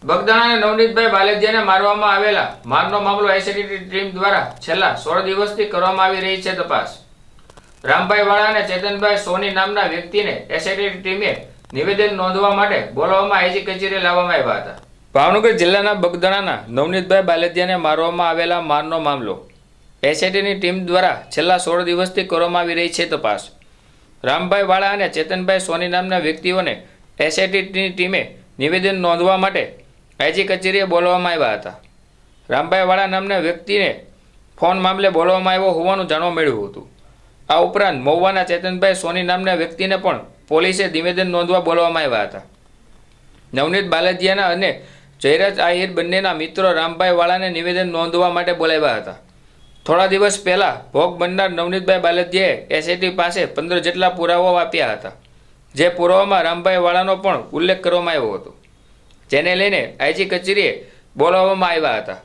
બગદાણા નવનીતભાઈ બાલેદિયાને મારવામાં આવેલા મારનો મામલો એસઆઈટી ટીમ દ્વારા છેલ્લા 16 દિવસથી કરવામાં આવી રહી છે તપાસ। રામભાઈ વાળા અને ચેતનભાઈ સોની નામના વ્યક્તિને એસઆઈટી ટીમે નિવેદન નોંધવા માટે બોલાવવામાં આઈજી કચેરીએ લાવવામાં આવ્યા હતા। ભાવનગર જિલ્લાના બગદાણાના નવનીતભાઈ બાલેદિયાને મારવામાં આવેલા મારનો મામલો એસઆઈટીની ટીમ દ્વારા છેલ્લા 16 દિવસથી કરવામાં આવી રહી છે તપાસ। રામભાઈ વાળા અને ચેતનભાઈ સોની નામના વ્યક્તિઓને એસઆઈટીની ટીમે નિવેદન નોંધવા માટે આઈજી કચેરીએ બોલાવવામાં આવ્યા હતા। રામભાઈ વાળા નામના વ્યક્તિને ફોન મામલે બોલાવવામાં આવ્યો હોવાનું જાણવા મળ્યું હતું। આ ઉપરાંત મહુવાના ચેતનભાઈ સોની નામના વ્યક્તિને પણ પોલીસે નિવેદન નોંધવા બોલાવવામાં આવ્યા હતા। નવનીત બાલેદિયાના અને જયરાજ આહિર બંનેના મિત્રો રામભાઈ વાળાને નિવેદન નોંધવા માટે બોલાવ્યા હતા। થોડા દિવસ પહેલા ભોગ બનનાર નવનીતભાઈ બાલેદિયાએ એસઆઈટી પાસે 15 જેટલા પુરાવાઓ આપ્યા હતા, જે પુરાવામાં રામભાઈ વાળાનો પણ ઉલ્લેખ કરવામાં આવ્યો હતો, જેને લઈને આઈજી કચેરીએ બોલાવવામાં આવ્યા હતા।